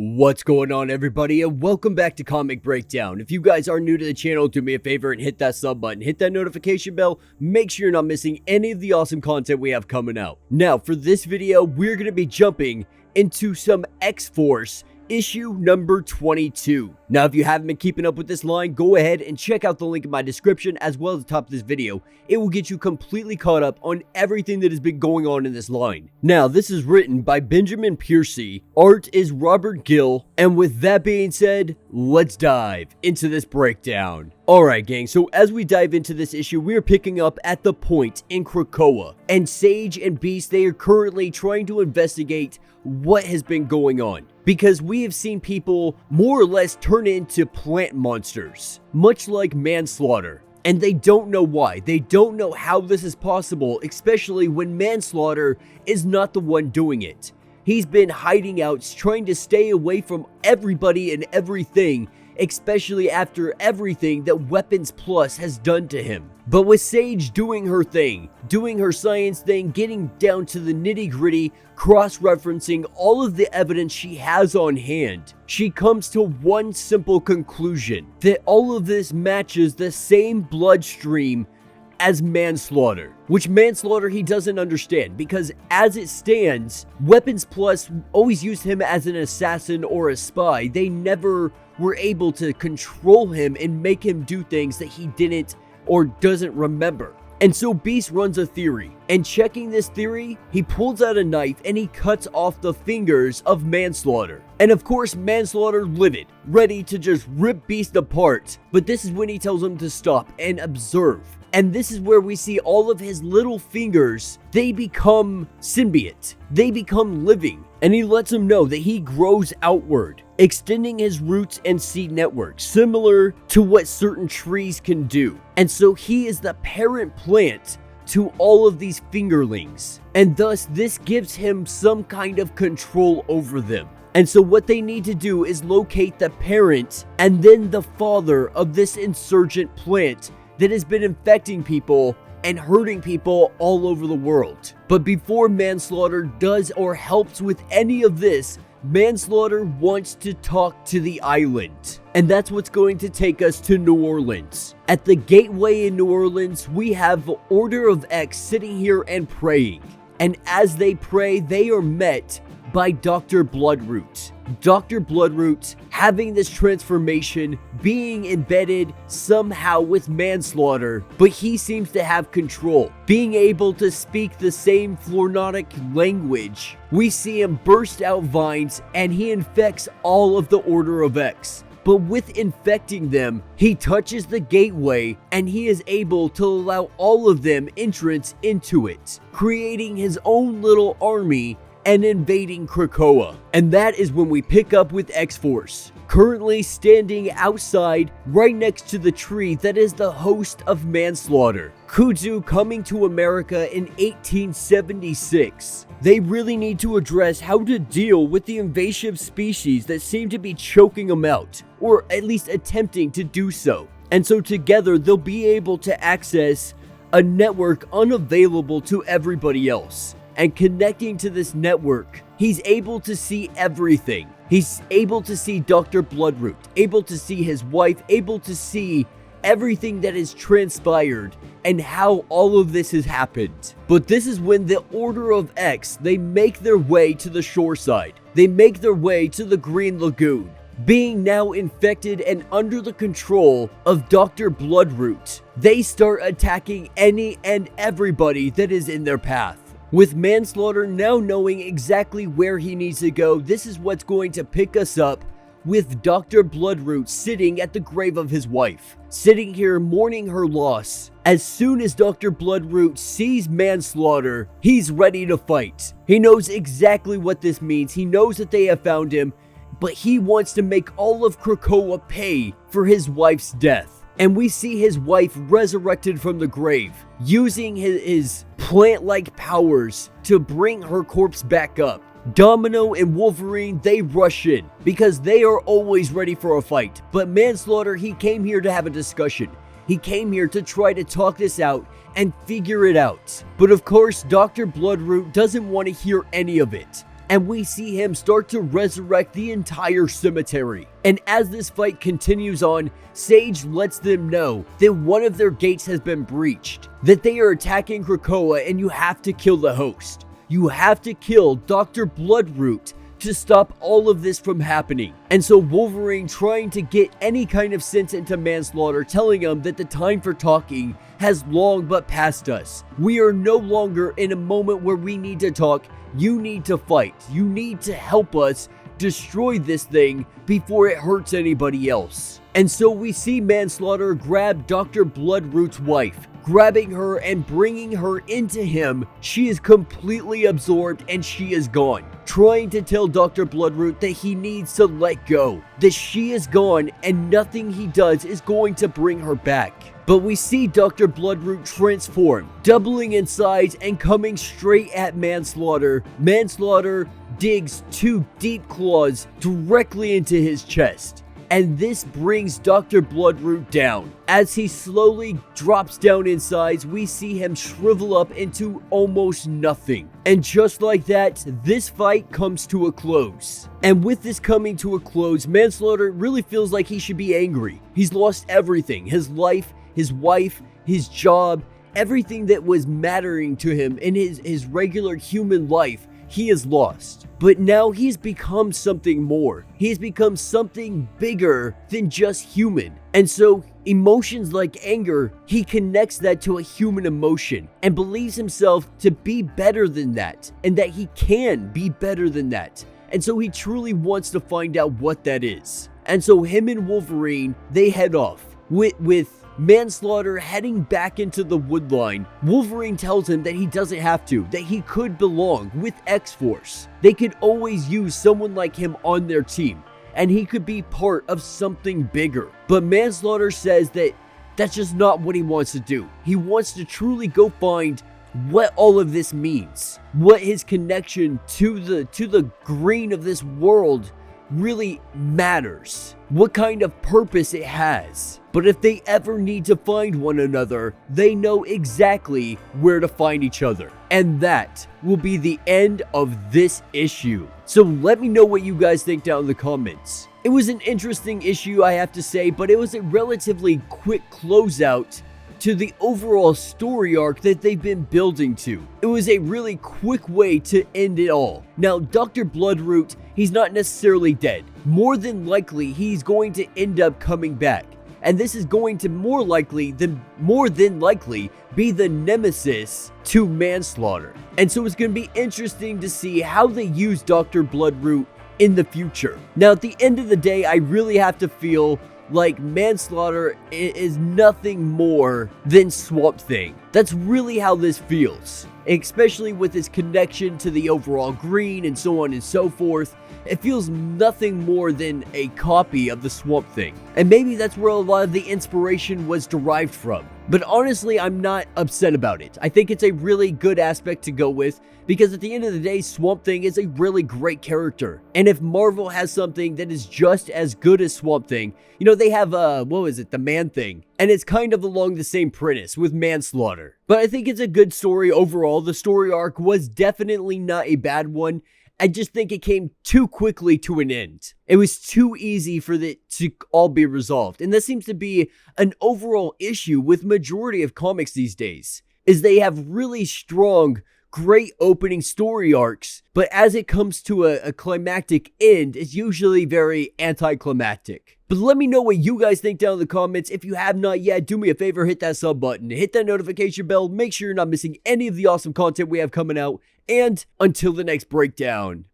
What's going on, everybody, and welcome back to Comic Breakdown. If you guys are new to the channel, do me a favor and hit that sub button, hit that notification bell, make sure you're not missing any of the awesome content we have coming out. Now, for this video, we're going to be jumping into some XForce issue number 22. Now, if you haven't been keeping up with this line, go ahead and check out the link in my description as well as the top of this video. It will get you completely caught up on everything that has been going on in this line. Now, this is written by Benjamin Piercy, art is Robert Gill, and with that being said, let's dive into this breakdown. Alright gang, so as we dive into this issue, we are picking up at the point in Krakoa, and Sage and Beast, they are currently trying to investigate what has been going on, because we have seen people more or less turn into plant monsters, much like manslaughter. And they don't know why. They don't know how this is possible, especially when manslaughter is not the one doing it. He's been hiding out, trying to stay away from everybody and everything, especially after everything that Weapons Plus has done to him. But with Sage doing her thing, doing her science thing, getting down to the nitty-gritty, cross-referencing all of the evidence she has on hand, she comes to one simple conclusion: that all of this matches the same bloodstream as manslaughter, which manslaughter he doesn't understand, because as it stands, Weapons Plus always used him as an assassin or a spy. They never were able to control him and make him do things that he didn't or doesn't remember. And so Beast runs a theory, and checking this theory, he pulls out a knife and he cuts off the fingers of manslaughter. And of course, manslaughter livid, ready to just rip Beast apart. But this is when he tells him to stop and observe. And this is where we see all of his little fingers, they become symbiote. They become living. And he lets him know that he grows outward, extending his roots and seed network, similar to what certain trees can do. And so he is the parent plant to all of these fingerlings. And thus, this gives him some kind of control over them. And so what they need to do is locate the parent and then the father of this insurgent plant that has been infecting people and hurting people all over the world. But before manslaughter does or helps with any of this, manslaughter wants to talk to the island. And that's what's going to take us to New Orleans. At the gateway in New Orleans, we have Order of X sitting here and praying. And as they pray, they are met by Dr. Bloodroot. Dr. Bloodroot having this transformation, being embedded somehow with manslaughter, but he seems to have control, being able to speak the same Floronic language. We see him burst out vines and he infects all of the Order of X. But with infecting them, he touches the gateway and he is able to allow all of them entrance into it, creating his own little army and invading Krakoa. And that is when we pick up with X-Force, currently standing outside right next to the tree that is the host of manslaughter. Kudzu coming to America in 1876. They really need to address how to deal with the invasive species that seem to be choking them out, or at least attempting to do so. And so together they'll be able to access a network unavailable to everybody else. And connecting to this network, he's able to see everything. He's able to see Dr. Bloodroot, able to see his wife, able to see everything that has transpired and how all of this has happened. But this is when the Order of X, they make their way to the shoreside. They make their way to the Green Lagoon, being now infected and under the control of Dr. Bloodroot. They start attacking any and everybody that is in their path. With manslaughter now knowing exactly where he needs to go, this is what's going to pick us up with Dr. Bloodroot sitting at the grave of his wife, sitting here mourning her loss. As soon as Dr. Bloodroot sees manslaughter, he's ready to fight. He knows exactly what this means. He knows that they have found him, but he wants to make all of Krakoa pay for his wife's death. And we see his wife resurrected from the grave, using his plant-like powers to bring her corpse back up. Domino and Wolverine, they rush in because they are always ready for a fight. But manslaughter, he came here to have a discussion. He came here to try to talk this out and figure it out. But of course, Dr. Bloodroot doesn't want to hear any of it. and we see him start to resurrect the entire cemetery. And as this fight continues on, Sage lets them know that one of their gates has been breached, that they are attacking Krakoa, and you have to kill the host. You have to kill Dr. Bloodroot to stop all of this from happening. And so Wolverine, trying to get any kind of sense into Manslaughter, telling him that the time for talking has long but passed us. We are no longer in a moment where we need to talk. You need to fight. You need to help us destroy this thing before it hurts anybody else. And so we see Manslaughter grab Dr. Bloodroot's wife, grabbing her and bringing her into him. She is completely absorbed and she is gone, trying to tell Dr. Bloodroot that he needs to let go, that she is gone and nothing he does is going to bring her back. But we see Dr. Bloodroot transform, doubling in size and coming straight at Manslaughter. Manslaughter digs 2 deep claws directly into his chest. And this brings Dr. Bloodroot down. As he slowly drops down in size, we see him shrivel up into almost nothing. And just like that, this fight comes to a close. And with this coming to a close, Manslaughter really feels like he should be angry. He's lost everything: his life, his wife, his job, everything that was mattering to him in his regular human life. He is lost. But now he's become something more. He's become something bigger than just human. And so emotions like anger, he connects that to a human emotion and believes himself to be better than that, and that he can be better than that. And so he truly wants to find out what that is. And so him and Wolverine, they head off with Manslaughter heading back into the woodline. Wolverine tells him that he doesn't have to, that he could belong with X-Force. They could always use someone like him on their team, and he could be part of something bigger. But Manslaughter says that that's just not what he wants to do. He wants to truly go find what all of this means, what his connection to the green of this world really matters, what kind of purpose it has. But if they ever need to find one another, they know exactly where to find each other. And that will be the end of this issue. So let me know what you guys think down in the comments. It was an interesting issue, I have to say, but it was a relatively quick closeout to the overall story arc that they've been building to. It was a really quick way to end it all. Now, Dr. Bloodroot, he's not necessarily dead. More than likely, he's going to end up coming back. And this is going to more than likely be the nemesis to Manslaughter. And so it's going to be interesting to see how they use Dr. Bloodroot in the future. Now, at the end of the day, I really have to feel like Manslaughter is nothing more than Swamp Thing. That's really how this feels, especially with his connection to the overall green and so on and so forth. It feels nothing more than a copy of the Swamp Thing. And maybe that's where a lot of the inspiration was derived from. But honestly, I'm not upset about it. I think it's a really good aspect to go with, because at the end of the day, Swamp Thing is a really great character. And if Marvel has something that is just as good as Swamp Thing, you know, they have, the Man-Thing. And it's kind of along the same premise with Manslaughter. But I think it's a good story overall. The story arc was definitely not a bad one. I just think it came too quickly to an end. It was too easy for it to all be resolved. And that seems to be an overall issue with majority of comics these days, is they have really strong, great opening story arcs, but as it comes to a climactic end, it's usually very anticlimactic. But let me know what you guys think down in the comments. If you have not yet, do me a favor, hit that sub button, hit that notification bell, make sure you're not missing any of the awesome content we have coming out, and until the next breakdown,